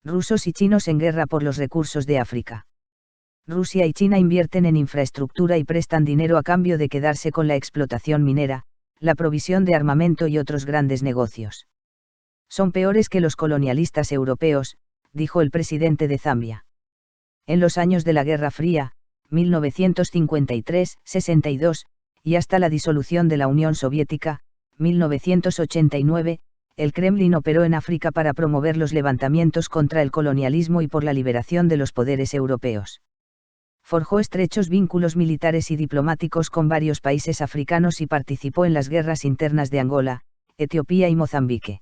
Rusos y chinos en guerra por los recursos de África. Rusia y China invierten en infraestructura y prestan dinero a cambio de quedarse con la explotación minera, la provisión de armamento y otros grandes negocios. Son peores que los colonialistas europeos, dijo el presidente de Zambia. En los años de la Guerra Fría, 1953-62, y hasta la disolución de la Unión Soviética, 1989, el Kremlin operó en África para promover los levantamientos contra el colonialismo y por la liberación de los poderes europeos. Forjó estrechos vínculos militares y diplomáticos con varios países africanos y participó en las guerras internas de Angola, Etiopía y Mozambique.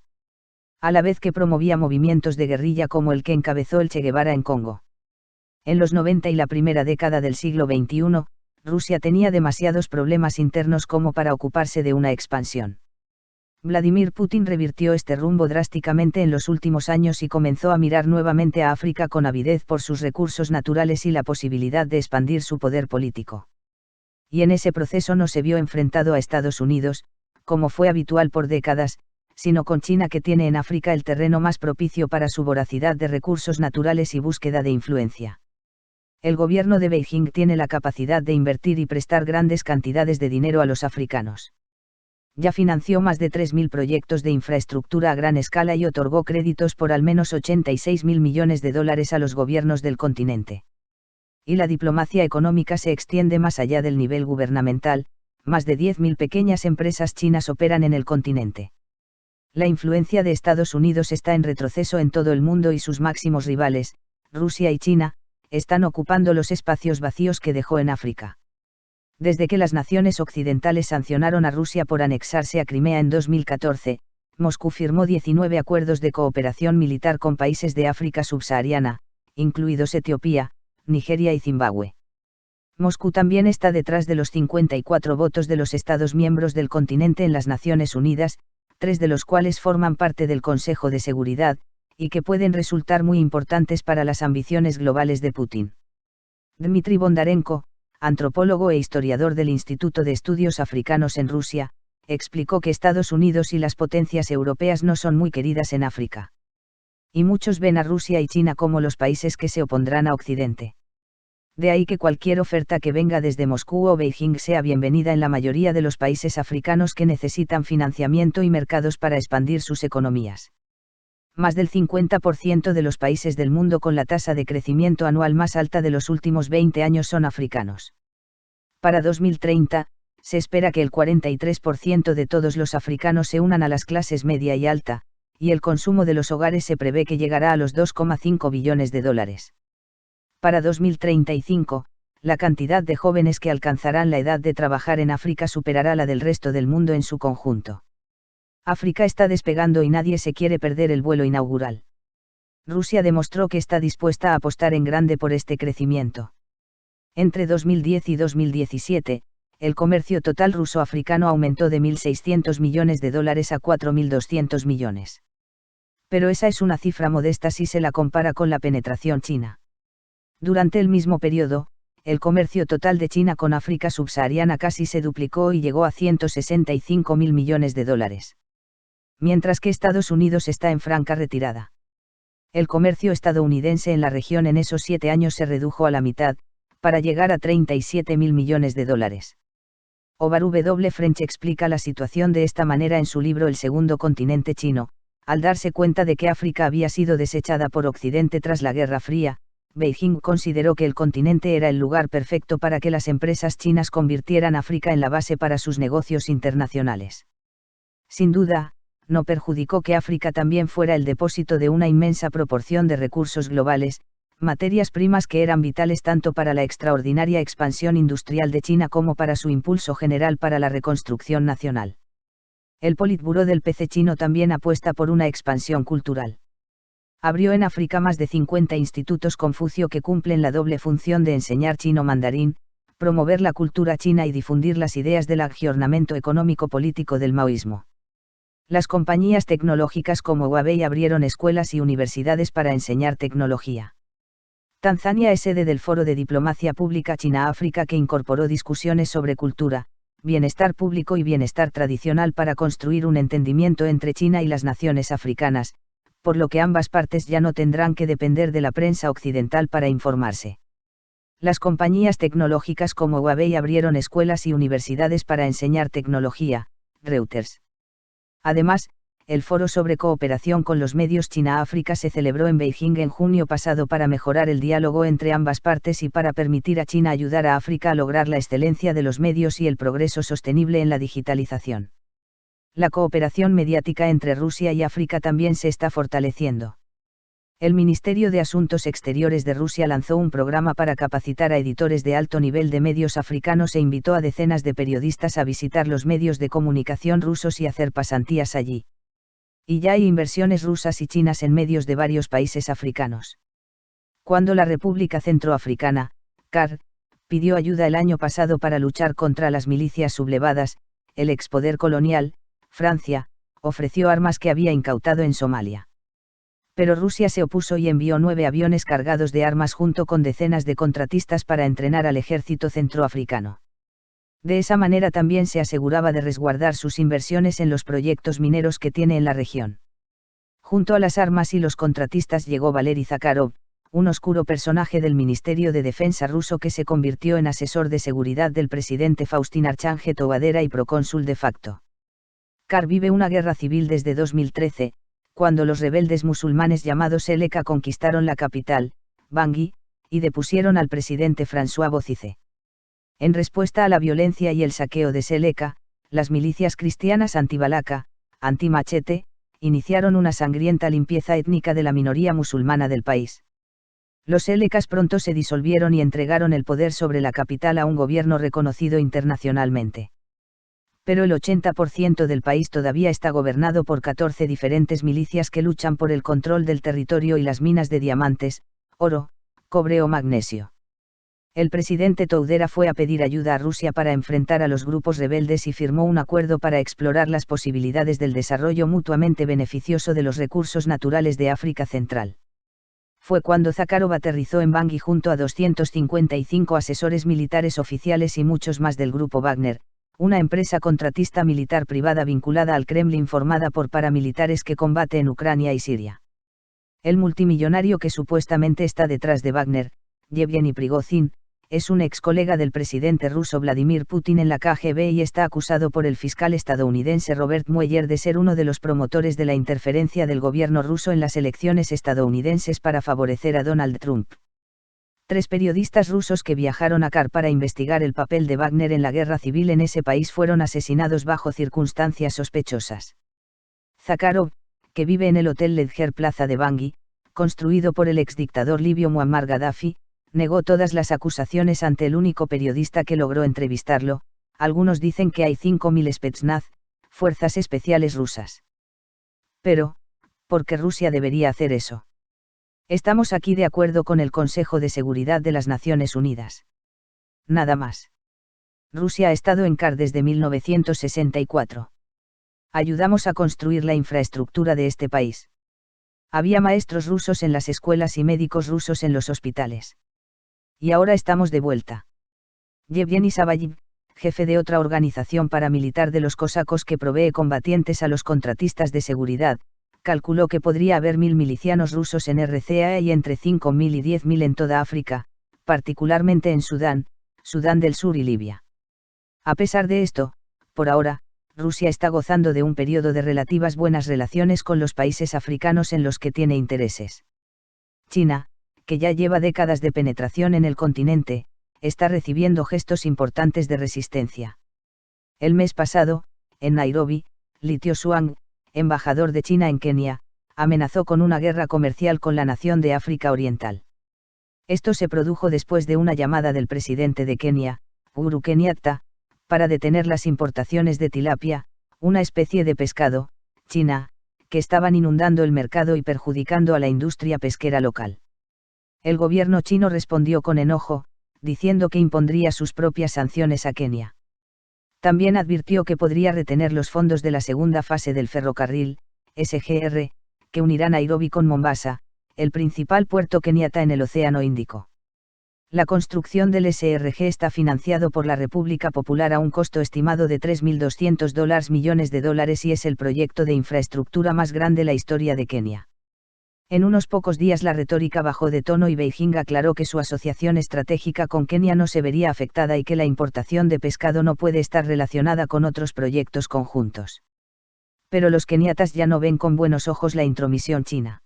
A la vez que promovía movimientos de guerrilla como el que encabezó el Che Guevara en Congo. En los 90 y la primera década del siglo XXI, Rusia tenía demasiados problemas internos como para ocuparse de una expansión. Vladimir Putin revirtió este rumbo drásticamente en los últimos años y comenzó a mirar nuevamente a África con avidez por sus recursos naturales y la posibilidad de expandir su poder político. Y en ese proceso no se vio enfrentado a Estados Unidos, como fue habitual por décadas, sino con China, que tiene en África el terreno más propicio para su voracidad de recursos naturales y búsqueda de influencia. El gobierno de Beijing tiene la capacidad de invertir y prestar grandes cantidades de dinero a los africanos. Ya financió más de 3.000 proyectos de infraestructura a gran escala y otorgó créditos por al menos 86.000 millones de dólares a los gobiernos del continente. Y la diplomacia económica se extiende más allá del nivel gubernamental, más de 10.000 pequeñas empresas chinas operan en el continente. La influencia de Estados Unidos está en retroceso en todo el mundo y sus máximos rivales, Rusia y China, están ocupando los espacios vacíos que dejó en África. Desde que las naciones occidentales sancionaron a Rusia por anexarse a Crimea en 2014, Moscú firmó 19 acuerdos de cooperación militar con países de África subsahariana, incluidos Etiopía, Nigeria y Zimbabue. Moscú también está detrás de los 54 votos de los Estados miembros del continente en las Naciones Unidas, 3 de los cuales forman parte del Consejo de Seguridad, y que pueden resultar muy importantes para las ambiciones globales de Putin. Dmitry Bondarenko, antropólogo e historiador del Instituto de Estudios Africanos en Rusia, explicó que Estados Unidos y las potencias europeas no son muy queridas en África. Y muchos ven a Rusia y China como los países que se opondrán a Occidente. De ahí que cualquier oferta que venga desde Moscú o Beijing sea bienvenida en la mayoría de los países africanos que necesitan financiamiento y mercados para expandir sus economías. Más del 50% de los países del mundo con la tasa de crecimiento anual más alta de los últimos 20 años son africanos. Para 2030, se espera que el 43% de todos los africanos se unan a las clases media y alta, y el consumo de los hogares se prevé que llegará a los 2,5 billones de dólares. Para 2035, la cantidad de jóvenes que alcanzarán la edad de trabajar en África superará la del resto del mundo en su conjunto. África está despegando y nadie se quiere perder el vuelo inaugural. Rusia demostró que está dispuesta a apostar en grande por este crecimiento. Entre 2010 y 2017, el comercio total ruso-africano aumentó de 1.600 millones de dólares a 4.200 millones. Pero esa es una cifra modesta si se la compara con la penetración china. Durante el mismo periodo, el comercio total de China con África subsahariana casi se duplicó y llegó a 165.000 millones de dólares. Mientras que Estados Unidos está en franca retirada. El comercio estadounidense en la región en esos 7 años se redujo a la mitad, para llegar a 37.000 millones de dólares. Ovar W. French explica la situación de esta manera en su libro El segundo continente chino. Al darse cuenta de que África había sido desechada por Occidente tras la Guerra Fría, Beijing consideró que el continente era el lugar perfecto para que las empresas chinas convirtieran África en la base para sus negocios internacionales. Sin duda, no perjudicó que África también fuera el depósito de una inmensa proporción de recursos globales, materias primas que eran vitales tanto para la extraordinaria expansión industrial de China como para su impulso general para la reconstrucción nacional. El Politburó del PC chino también apuesta por una expansión cultural. Abrió en África más de 50 institutos Confucio que cumplen la doble función de enseñar chino mandarín, promover la cultura china y difundir las ideas del aggiornamento económico-político del maoísmo. Las compañías tecnológicas como Huawei abrieron escuelas y universidades para enseñar tecnología. Tanzania es sede del Foro de Diplomacia Pública China-África que incorporó discusiones sobre cultura, bienestar público y bienestar tradicional para construir un entendimiento entre China y las naciones africanas, por lo que ambas partes ya no tendrán que depender de la prensa occidental para informarse. Las compañías tecnológicas como Huawei abrieron escuelas y universidades para enseñar tecnología, Reuters. Además, el foro sobre cooperación con los medios China-África se celebró en Beijing en junio pasado para mejorar el diálogo entre ambas partes y para permitir a China ayudar a África a lograr la excelencia de los medios y el progreso sostenible en la digitalización. La cooperación mediática entre Rusia y África también se está fortaleciendo. El Ministerio de Asuntos Exteriores de Rusia lanzó un programa para capacitar a editores de alto nivel de medios africanos e invitó a decenas de periodistas a visitar los medios de comunicación rusos y hacer pasantías allí. Y ya hay inversiones rusas y chinas en medios de varios países africanos. Cuando la República Centroafricana, CAR, pidió ayuda el año pasado para luchar contra las milicias sublevadas, el expoder colonial, Francia, ofreció armas que había incautado en Somalia. Pero Rusia se opuso y envió 9 aviones cargados de armas junto con decenas de contratistas para entrenar al ejército centroafricano. De esa manera también se aseguraba de resguardar sus inversiones en los proyectos mineros que tiene en la región. Junto a las armas y los contratistas llegó Valery Zakharov, un oscuro personaje del Ministerio de Defensa ruso que se convirtió en asesor de seguridad del presidente Faustin Archange Touadera y procónsul de facto. CAR vive una guerra civil desde 2013, cuando los rebeldes musulmanes llamados Seleka conquistaron la capital, Bangui, y depusieron al presidente François Bozizé. En respuesta a la violencia y el saqueo de Seleka, las milicias cristianas anti-Balaka, anti-Machete, iniciaron una sangrienta limpieza étnica de la minoría musulmana del país. Los Selekas pronto se disolvieron y entregaron el poder sobre la capital a un gobierno reconocido internacionalmente. Pero el 80% del país todavía está gobernado por 14 diferentes milicias que luchan por el control del territorio y las minas de diamantes, oro, cobre o magnesio. El presidente Touadera fue a pedir ayuda a Rusia para enfrentar a los grupos rebeldes y firmó un acuerdo para explorar las posibilidades del desarrollo mutuamente beneficioso de los recursos naturales de África Central. Fue cuando Zakharov aterrizó en Bangui junto a 255 asesores militares oficiales y muchos más del grupo Wagner, una empresa contratista militar privada vinculada al Kremlin formada por paramilitares que combate en Ucrania y Siria. El multimillonario que supuestamente está detrás de Wagner, Yevgeny Prigozhin, es un ex colega del presidente ruso Vladimir Putin en la KGB y está acusado por el fiscal estadounidense Robert Mueller de ser uno de los promotores de la interferencia del gobierno ruso en las elecciones estadounidenses para favorecer a Donald Trump. 3 periodistas rusos que viajaron a CAR para investigar el papel de Wagner en la guerra civil en ese país fueron asesinados bajo circunstancias sospechosas. Zakharov, que vive en el Hotel Ledger Plaza de Bangui, construido por el exdictador libio Muammar Gaddafi, negó todas las acusaciones ante el único periodista que logró entrevistarlo. Algunos dicen que hay 5.000 Spetsnaz, fuerzas especiales rusas. Pero, ¿por qué Rusia debería hacer eso? Estamos aquí de acuerdo con el Consejo de Seguridad de las Naciones Unidas. Nada más. Rusia ha estado en CAR desde 1964. Ayudamos a construir la infraestructura de este país. Había maestros rusos en las escuelas y médicos rusos en los hospitales. Y ahora estamos de vuelta. Yevgeny Sabayev, jefe de otra organización paramilitar de los cosacos que provee combatientes a los contratistas de seguridad, calculó que podría haber 1.000 milicianos rusos en RCA y entre 5.000 y 10.000 en toda África, particularmente en Sudán, Sudán del Sur y Libia. A pesar de esto, por ahora, Rusia está gozando de un periodo de relativas buenas relaciones con los países africanos en los que tiene intereses. China, que ya lleva décadas de penetración en el continente, está recibiendo gestos importantes de resistencia. El mes pasado, en Nairobi, Li Tiosuang, embajador de China en Kenia, amenazó con una guerra comercial con la nación de África Oriental. Esto se produjo después de una llamada del presidente de Kenia, Uhuru Kenyatta, para detener las importaciones de tilapia, una especie de pescado, china, que estaban inundando el mercado y perjudicando a la industria pesquera local. El gobierno chino respondió con enojo, diciendo que impondría sus propias sanciones a Kenia. También advirtió que podría retener los fondos de la segunda fase del ferrocarril, SGR, que unirá Nairobi con Mombasa, el principal puerto keniata en el Océano Índico. La construcción del SRG está financiado por la República Popular a un costo estimado de $3.200 millones y es el proyecto de infraestructura más grande de la historia de Kenia. En unos pocos días la retórica bajó de tono y Beijing aclaró que su asociación estratégica con Kenia no se vería afectada y que la importación de pescado no puede estar relacionada con otros proyectos conjuntos. Pero los keniatas ya no ven con buenos ojos la intromisión china.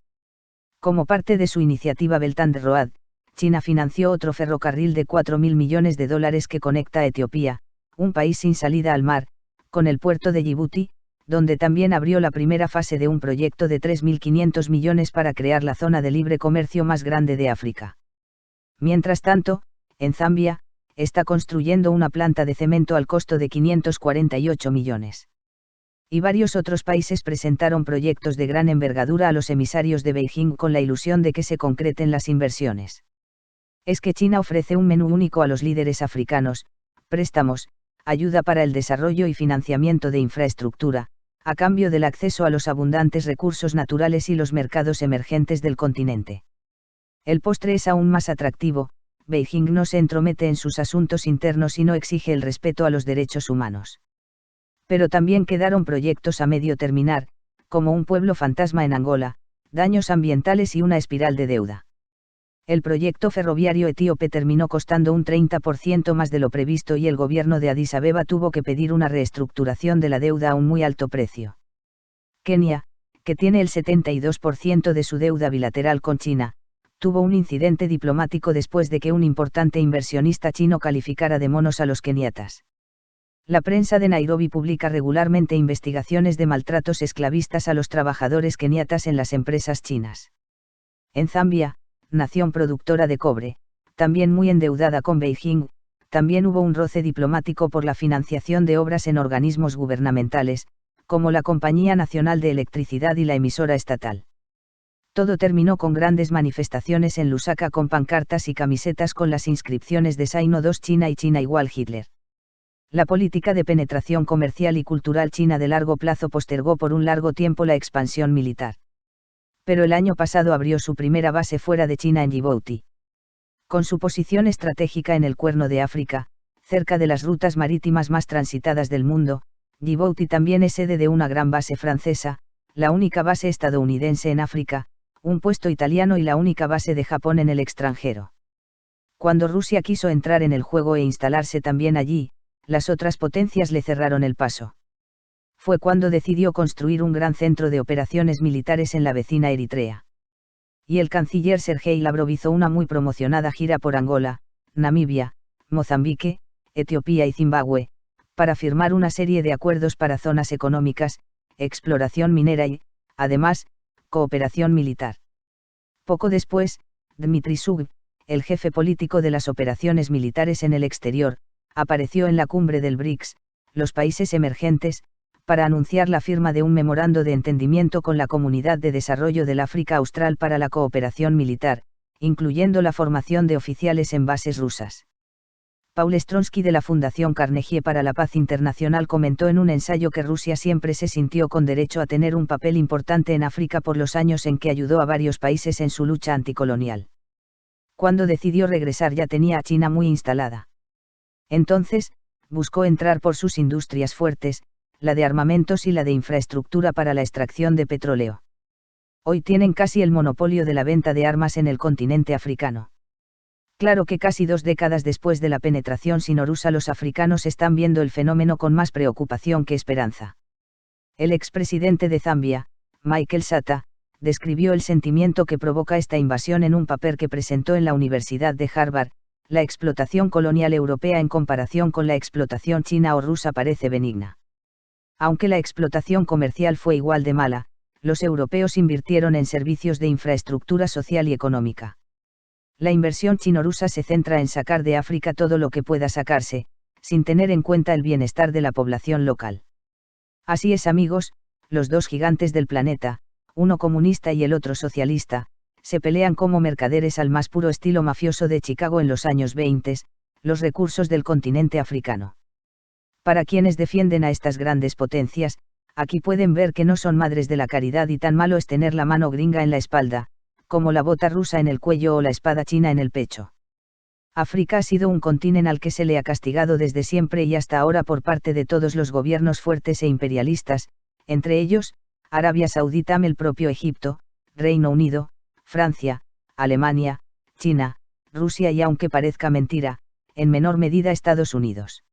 Como parte de su iniciativa Belt and Road, China financió otro ferrocarril de $4.000 millones que conecta a Etiopía, un país sin salida al mar, con el puerto de Yibuti, donde también abrió la primera fase de un proyecto de 3.500 millones para crear la zona de libre comercio más grande de África. Mientras tanto, en Zambia, está construyendo una planta de cemento al costo de 548 millones. Y varios otros países presentaron proyectos de gran envergadura a los emisarios de Beijing con la ilusión de que se concreten las inversiones. Es que China ofrece un menú único a los líderes africanos: préstamos, ayuda para el desarrollo y financiamiento de infraestructura, a cambio del acceso a los abundantes recursos naturales y los mercados emergentes del continente. El postre es aún más atractivo: Beijing no se entromete en sus asuntos internos y no exige el respeto a los derechos humanos. Pero también quedaron proyectos a medio terminar, como un pueblo fantasma en Angola, daños ambientales y una espiral de deuda. El proyecto ferroviario etíope terminó costando un 30% más de lo previsto y el gobierno de Addis Abeba tuvo que pedir una reestructuración de la deuda a un muy alto precio. Kenia, que tiene el 72% de su deuda bilateral con China, tuvo un incidente diplomático después de que un importante inversionista chino calificara de monos a los keniatas. La prensa de Nairobi publica regularmente investigaciones de maltratos esclavistas a los trabajadores keniatas en las empresas chinas. En Zambia, nación productora de cobre, también muy endeudada con Beijing, también hubo un roce diplomático por la financiación de obras en organismos gubernamentales, como la Compañía Nacional de Electricidad y la emisora estatal. Todo terminó con grandes manifestaciones en Lusaka con pancartas y camisetas con las inscripciones de Sai no 2 China y China igual Hitler. La política de penetración comercial y cultural china de largo plazo postergó por un largo tiempo la expansión militar. Pero el año pasado abrió su primera base fuera de China en Djibouti. Con su posición estratégica en el Cuerno de África, cerca de las rutas marítimas más transitadas del mundo, Djibouti también es sede de una gran base francesa, la única base estadounidense en África, un puesto italiano y la única base de Japón en el extranjero. Cuando Rusia quiso entrar en el juego e instalarse también allí, las otras potencias le cerraron el paso. Fue cuando decidió construir un gran centro de operaciones militares en la vecina Eritrea. Y el canciller Sergei Lavrov hizo una muy promocionada gira por Angola, Namibia, Mozambique, Etiopía y Zimbabue, para firmar una serie de acuerdos para zonas económicas, exploración minera y, además, cooperación militar. Poco después, Dmitry Zhukov, el jefe político de las operaciones militares en el exterior, apareció en la cumbre del BRICS, los países emergentes, para anunciar la firma de un memorando de entendimiento con la Comunidad de Desarrollo del África Austral para la cooperación militar, incluyendo la formación de oficiales en bases rusas. Paul Stronsky de la Fundación Carnegie para la Paz Internacional comentó en un ensayo que Rusia siempre se sintió con derecho a tener un papel importante en África por los años en que ayudó a varios países en su lucha anticolonial. Cuando decidió regresar ya tenía a China muy instalada. Entonces, buscó entrar por sus industrias fuertes, la de armamentos y la de infraestructura para la extracción de petróleo. Hoy tienen casi el monopolio de la venta de armas en el continente africano. Claro que casi 2 décadas después de la penetración sinorusa los africanos están viendo el fenómeno con más preocupación que esperanza. El expresidente de Zambia, Michael Sata, describió el sentimiento que provoca esta invasión en un papel que presentó en la Universidad de Harvard: la explotación colonial europea en comparación con la explotación china o rusa parece benigna. Aunque la explotación comercial fue igual de mala, los europeos invirtieron en servicios de infraestructura social y económica. La inversión chino-rusa se centra en sacar de África todo lo que pueda sacarse, sin tener en cuenta el bienestar de la población local. Así es, amigos, los dos gigantes del planeta, uno comunista y el otro socialista, se pelean como mercaderes al más puro estilo mafioso de Chicago en los años 20, los recursos del continente africano. Para quienes defienden a estas grandes potencias, aquí pueden ver que no son madres de la caridad y tan malo es tener la mano gringa en la espalda, como la bota rusa en el cuello o la espada china en el pecho. África ha sido un continente al que se le ha castigado desde siempre y hasta ahora por parte de todos los gobiernos fuertes e imperialistas, entre ellos, Arabia Saudita, el propio Egipto, Reino Unido, Francia, Alemania, China, Rusia y, aunque parezca mentira, en menor medida Estados Unidos.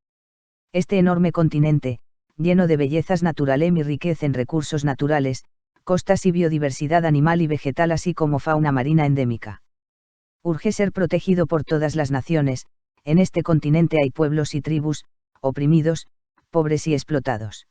Este enorme continente, lleno de bellezas naturales y riqueza en recursos naturales, costas y biodiversidad animal y vegetal así como fauna marina endémica. Urge ser protegido por todas las naciones. En este continente hay pueblos y tribus, oprimidos, pobres y explotados.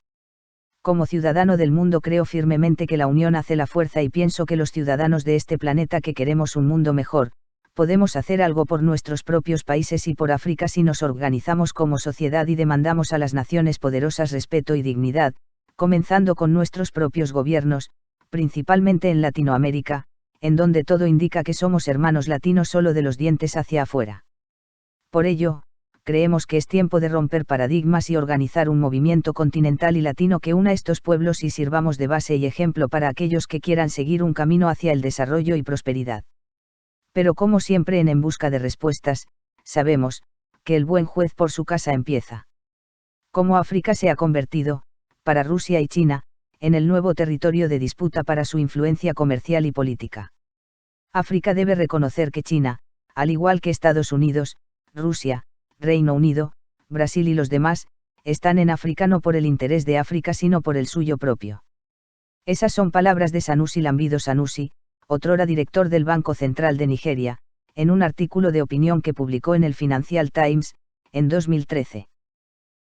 Como ciudadano del mundo creo firmemente que la unión hace la fuerza y pienso que los ciudadanos de este planeta que queremos un mundo mejor, podemos hacer algo por nuestros propios países y por África si nos organizamos como sociedad y demandamos a las naciones poderosas respeto y dignidad, comenzando con nuestros propios gobiernos, principalmente en Latinoamérica, en donde todo indica que somos hermanos latinos solo de los dientes hacia afuera. Por ello, creemos que es tiempo de romper paradigmas y organizar un movimiento continental y latino que una estos pueblos y sirvamos de base y ejemplo para aquellos que quieran seguir un camino hacia el desarrollo y prosperidad. Pero como siempre en busca de respuestas, sabemos, que el buen juez por su casa empieza. Como África se ha convertido, para Rusia y China, en el nuevo territorio de disputa para su influencia comercial y política. África debe reconocer que China, al igual que Estados Unidos, Rusia, Reino Unido, Brasil y los demás, están en África no por el interés de África sino por el suyo propio. Esas son palabras de Sanusi Lamido Sanusi, otrora director del Banco Central de Nigeria, en un artículo de opinión que publicó en el Financial Times, en 2013.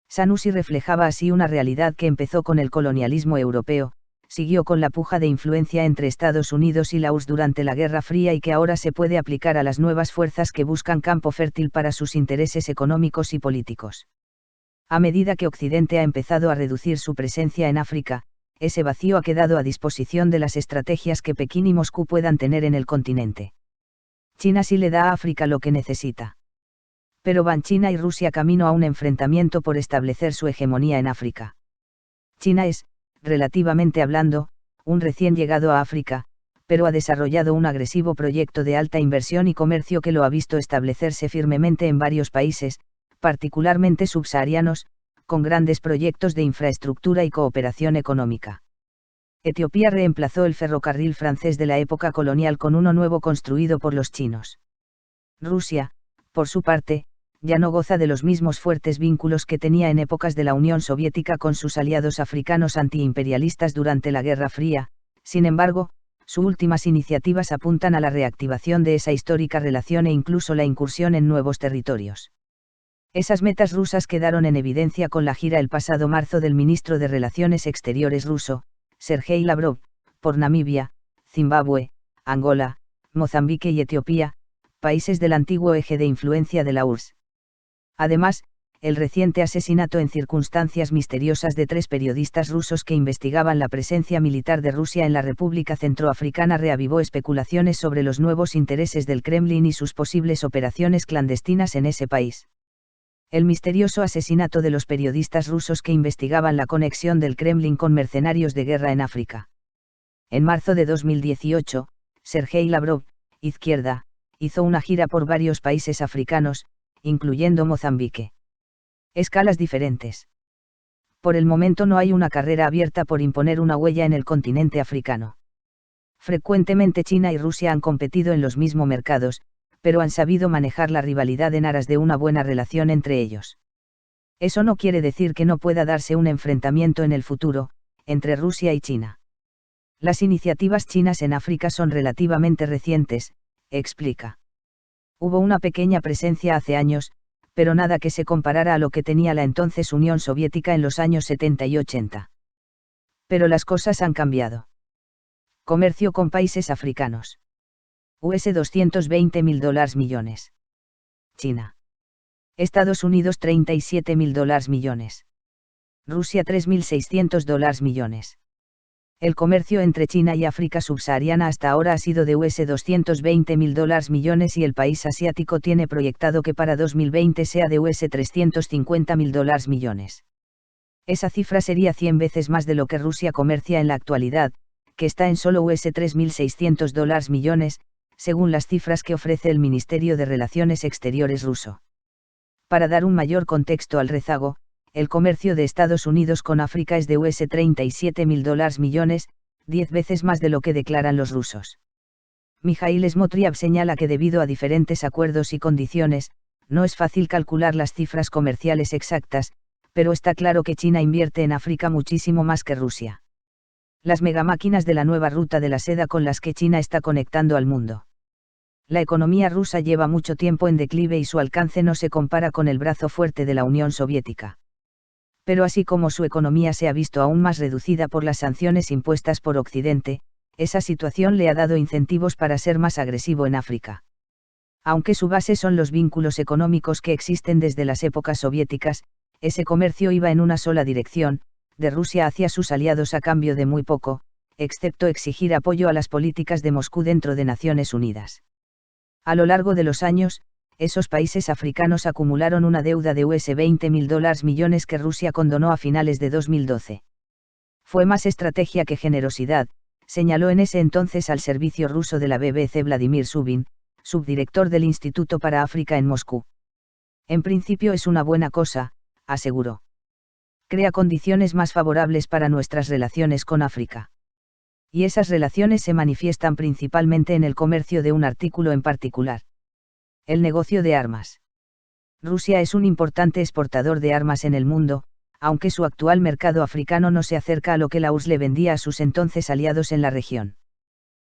Sanusi reflejaba así una realidad que empezó con el colonialismo europeo, siguió con la puja de influencia entre Estados Unidos y la URSS durante la Guerra Fría y que ahora se puede aplicar a las nuevas fuerzas que buscan campo fértil para sus intereses económicos y políticos. A medida que Occidente ha empezado a reducir su presencia en África, ese vacío ha quedado a disposición de las estrategias que Pekín y Moscú puedan tener en el continente. China sí le da a África lo que necesita. Pero van China y Rusia camino a un enfrentamiento por establecer su hegemonía en África. China es, relativamente hablando, un recién llegado a África, pero ha desarrollado un agresivo proyecto de alta inversión y comercio que lo ha visto establecerse firmemente en varios países, particularmente subsaharianos, con grandes proyectos de infraestructura y cooperación económica. Etiopía reemplazó el ferrocarril francés de la época colonial con uno nuevo construido por los chinos. Rusia, por su parte, ya no goza de los mismos fuertes vínculos que tenía en épocas de la Unión Soviética con sus aliados africanos antiimperialistas durante la Guerra Fría. Sin embargo, sus últimas iniciativas apuntan a la reactivación de esa histórica relación e incluso la incursión en nuevos territorios. Esas metas rusas quedaron en evidencia con la gira el pasado marzo del ministro de Relaciones Exteriores ruso, Sergei Lavrov, por Namibia, Zimbabue, Angola, Mozambique y Etiopía, países del antiguo eje de influencia de la URSS. Además, el reciente asesinato en circunstancias misteriosas de 3 periodistas rusos que investigaban la presencia militar de Rusia en la República Centroafricana reavivó especulaciones sobre los nuevos intereses del Kremlin y sus posibles operaciones clandestinas en ese país. El misterioso asesinato de los periodistas rusos que investigaban la conexión del Kremlin con mercenarios de guerra en África. En marzo de 2018, Sergei Lavrov, izquierda, hizo una gira por varios países africanos, incluyendo Mozambique. Escalas diferentes. Por el momento no hay una carrera abierta por imponer una huella en el continente africano. Frecuentemente China y Rusia han competido en los mismos mercados, pero han sabido manejar la rivalidad en aras de una buena relación entre ellos. Eso no quiere decir que no pueda darse un enfrentamiento en el futuro, entre Rusia y China. Las iniciativas chinas en África son relativamente recientes, explica. Hubo una pequeña presencia hace años, pero nada que se comparara a lo que tenía la entonces Unión Soviética en los años 70 y 80. Pero las cosas han cambiado. Comercio con países africanos. $220.000 millones. China. Estados Unidos $37.000 millones. Rusia $3.600 millones. El comercio entre China y África subsahariana hasta ahora ha sido de $220.000 millones y el país asiático tiene proyectado que para 2020 sea de $350.000 millones. Esa cifra sería 100 veces más de lo que Rusia comercia en la actualidad, que está en solo $3.600 millones, según las cifras que ofrece el Ministerio de Relaciones Exteriores ruso. Para dar un mayor contexto al rezago, el comercio de Estados Unidos con África es de $37.000 millones, 10 veces más de lo que declaran los rusos. Mijail Smotriab señala que debido a diferentes acuerdos y condiciones, no es fácil calcular las cifras comerciales exactas, pero está claro que China invierte en África muchísimo más que Rusia. Las megamáquinas de la nueva ruta de la seda con las que China está conectando al mundo. La economía rusa lleva mucho tiempo en declive y su alcance no se compara con el brazo fuerte de la Unión Soviética. Pero así como su economía se ha visto aún más reducida por las sanciones impuestas por Occidente, esa situación le ha dado incentivos para ser más agresivo en África. Aunque su base son los vínculos económicos que existen desde las épocas soviéticas, ese comercio iba en una sola dirección, de Rusia hacia sus aliados a cambio de muy poco, excepto exigir apoyo a las políticas de Moscú dentro de Naciones Unidas. A lo largo de los años, esos países africanos acumularon una deuda de $20.000 millones que Rusia condonó a finales de 2012. Fue más estrategia que generosidad, señaló en ese entonces al servicio ruso de la BBC Vladimir Zubin, subdirector del Instituto para África en Moscú. En principio es una buena cosa, aseguró. Crea condiciones más favorables para nuestras relaciones con África. Y esas relaciones se manifiestan principalmente en el comercio de un artículo en particular. El negocio de armas. Rusia es un importante exportador de armas en el mundo, aunque su actual mercado africano no se acerca a lo que la URSS le vendía a sus entonces aliados en la región.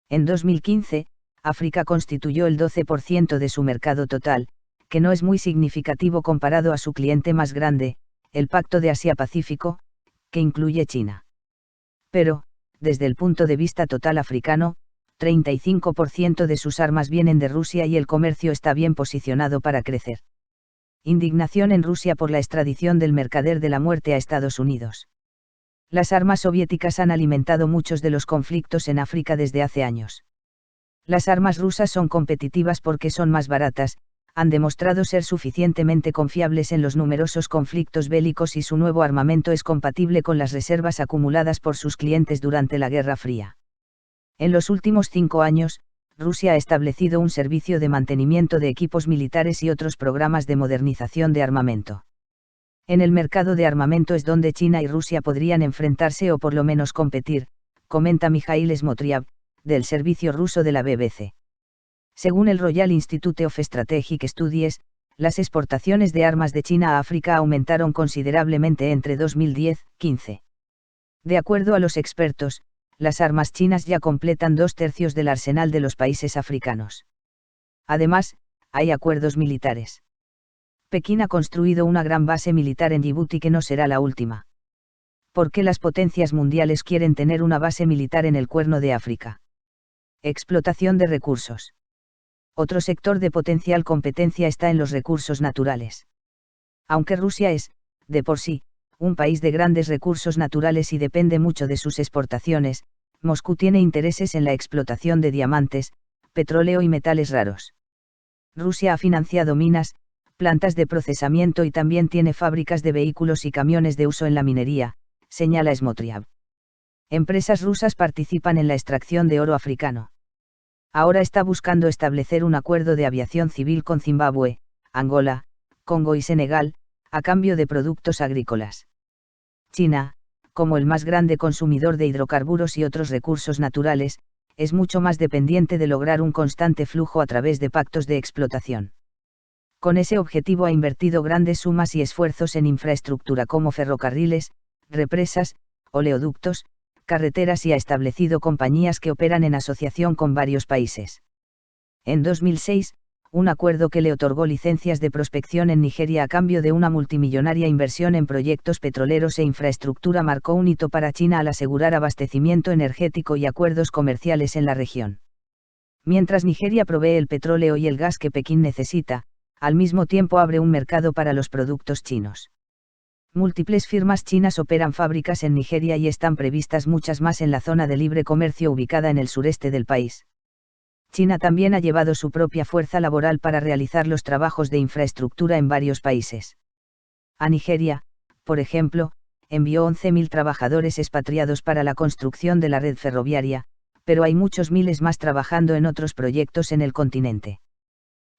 En 2015, África constituyó el 12% de su mercado total, que no es muy significativo comparado a su cliente más grande, el Pacto de Asia-Pacífico, que incluye China. Pero, desde el punto de vista total africano, 35% de sus armas vienen de Rusia y el comercio está bien posicionado para crecer. Indignación en Rusia por la extradición del mercader de la muerte a Estados Unidos. Las armas soviéticas han alimentado muchos de los conflictos en África desde hace años. Las armas rusas son competitivas porque son más baratas, han demostrado ser suficientemente confiables en los numerosos conflictos bélicos y su nuevo armamento es compatible con las reservas acumuladas por sus clientes durante la Guerra Fría. En los últimos 5 años, Rusia ha establecido un servicio de mantenimiento de equipos militares y otros programas de modernización de armamento. En el mercado de armamento es donde China y Rusia podrían enfrentarse o por lo menos competir, comenta Mijail Smotriab, del servicio ruso de la BBC. Según el Royal Institute of Strategic Studies, las exportaciones de armas de China a África aumentaron considerablemente entre 2010-15. De acuerdo a los expertos, las armas chinas ya completan 2/3 del arsenal de los países africanos. Además, hay acuerdos militares. Pekín ha construido una gran base militar en Yibuti que no será la última. ¿Por qué las potencias mundiales quieren tener una base militar en el Cuerno de África? Explotación de recursos. Otro sector de potencial competencia está en los recursos naturales. Aunque Rusia es, de por sí, un país de grandes recursos naturales y depende mucho de sus exportaciones, Moscú tiene intereses en la explotación de diamantes, petróleo y metales raros. Rusia ha financiado minas, plantas de procesamiento y también tiene fábricas de vehículos y camiones de uso en la minería, señala Smotriab. Empresas rusas participan en la extracción de oro africano. Ahora está buscando establecer un acuerdo de aviación civil con Zimbabue, Angola, Congo y Senegal, a cambio de productos agrícolas. China, como el más grande consumidor de hidrocarburos y otros recursos naturales, es mucho más dependiente de lograr un constante flujo a través de pactos de explotación. Con ese objetivo ha invertido grandes sumas y esfuerzos en infraestructura como ferrocarriles, represas, oleoductos, carreteras y ha establecido compañías que operan en asociación con varios países. En 2006, un acuerdo que le otorgó licencias de prospección en Nigeria a cambio de una multimillonaria inversión en proyectos petroleros e infraestructura marcó un hito para China al asegurar abastecimiento energético y acuerdos comerciales en la región. Mientras Nigeria provee el petróleo y el gas que Pekín necesita, al mismo tiempo abre un mercado para los productos chinos. Múltiples firmas chinas operan fábricas en Nigeria y están previstas muchas más en la zona de libre comercio ubicada en el sureste del país. China también ha llevado su propia fuerza laboral para realizar los trabajos de infraestructura en varios países. A Nigeria, por ejemplo, envió 11.000 trabajadores expatriados para la construcción de la red ferroviaria, pero hay muchos miles más trabajando en otros proyectos en el continente.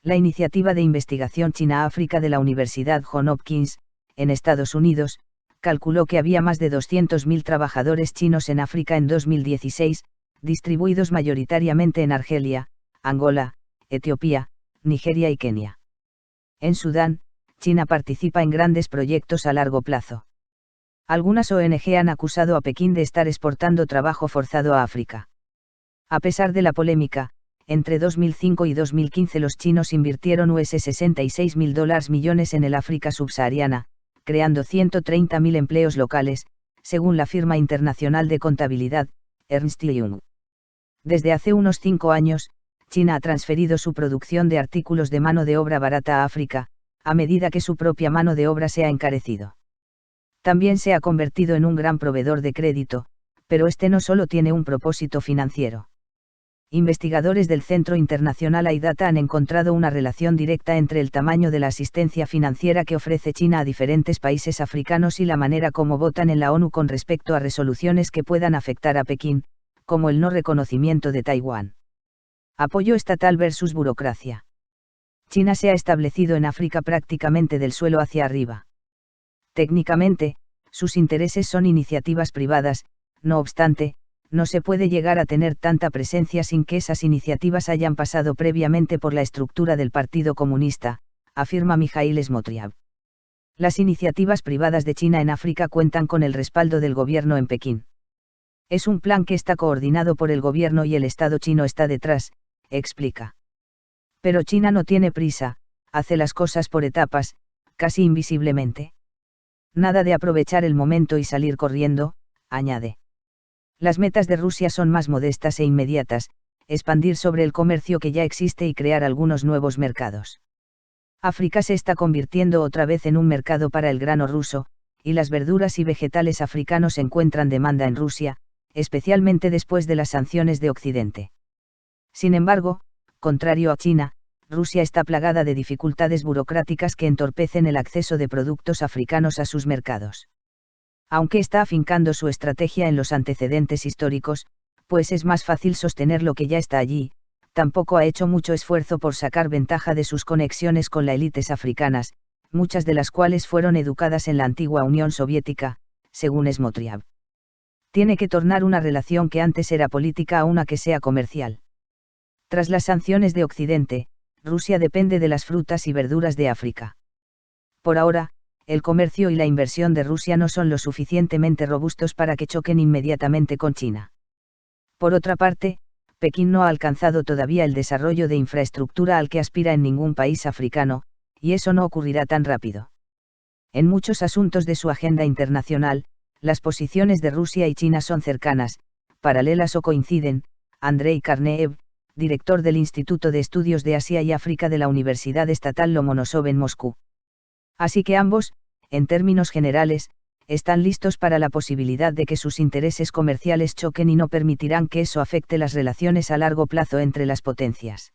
La iniciativa de investigación China-África de la Universidad Johns Hopkins, en Estados Unidos, calculó que había más de 200.000 trabajadores chinos en África en 2016, distribuidos mayoritariamente en Argelia, Angola, Etiopía, Nigeria y Kenia. En Sudán, China participa en grandes proyectos a largo plazo. Algunas ONG han acusado a Pekín de estar exportando trabajo forzado a África. A pesar de la polémica, entre 2005 y 2015 los chinos invirtieron $66.000 millones en el África subsahariana, creando 130.000 empleos locales, según la firma internacional de contabilidad, Ernst & Young. Desde hace unos 5 años, China ha transferido su producción de artículos de mano de obra barata a África, a medida que su propia mano de obra se ha encarecido. También se ha convertido en un gran proveedor de crédito, pero este no solo tiene un propósito financiero. Investigadores del Centro Internacional AIDATA han encontrado una relación directa entre el tamaño de la asistencia financiera que ofrece China a diferentes países africanos y la manera como votan en la ONU con respecto a resoluciones que puedan afectar a Pekín, como el no reconocimiento de Taiwán. Apoyo estatal versus burocracia. China se ha establecido en África prácticamente del suelo hacia arriba. Técnicamente, sus intereses son iniciativas privadas, no obstante, no se puede llegar a tener tanta presencia sin que esas iniciativas hayan pasado previamente por la estructura del Partido Comunista, afirma Mikhail Smotriab. Las iniciativas privadas de China en África cuentan con el respaldo del gobierno en Pekín. Es un plan que está coordinado por el gobierno y el Estado chino está detrás, explica. Pero China no tiene prisa, hace las cosas por etapas, casi invisiblemente. Nada de aprovechar el momento y salir corriendo, añade. Las metas de Rusia son más modestas e inmediatas, expandir sobre el comercio que ya existe y crear algunos nuevos mercados. África se está convirtiendo otra vez en un mercado para el grano ruso, y las verduras y vegetales africanos encuentran demanda en Rusia, especialmente después de las sanciones de Occidente. Sin embargo, contrario a China, Rusia está plagada de dificultades burocráticas que entorpecen el acceso de productos africanos a sus mercados. Aunque está afincando su estrategia en los antecedentes históricos, pues es más fácil sostener lo que ya está allí, tampoco ha hecho mucho esfuerzo por sacar ventaja de sus conexiones con las élites africanas, muchas de las cuales fueron educadas en la antigua Unión Soviética, según Smotriab. Tiene que tornar una relación que antes era política a una que sea comercial. Tras las sanciones de Occidente, Rusia depende de las frutas y verduras de África. Por ahora, el comercio y la inversión de Rusia no son lo suficientemente robustos para que choquen inmediatamente con China. Por otra parte, Pekín no ha alcanzado todavía el desarrollo de infraestructura al que aspira en ningún país africano, y eso no ocurrirá tan rápido. En muchos asuntos de su agenda internacional, las posiciones de Rusia y China son cercanas, paralelas o coinciden, Andrei Karneev, director del Instituto de Estudios de Asia y África de la Universidad Estatal Lomonosov en Moscú. Así que ambos, en términos generales, están listos para la posibilidad de que sus intereses comerciales choquen y no permitirán que eso afecte las relaciones a largo plazo entre las potencias.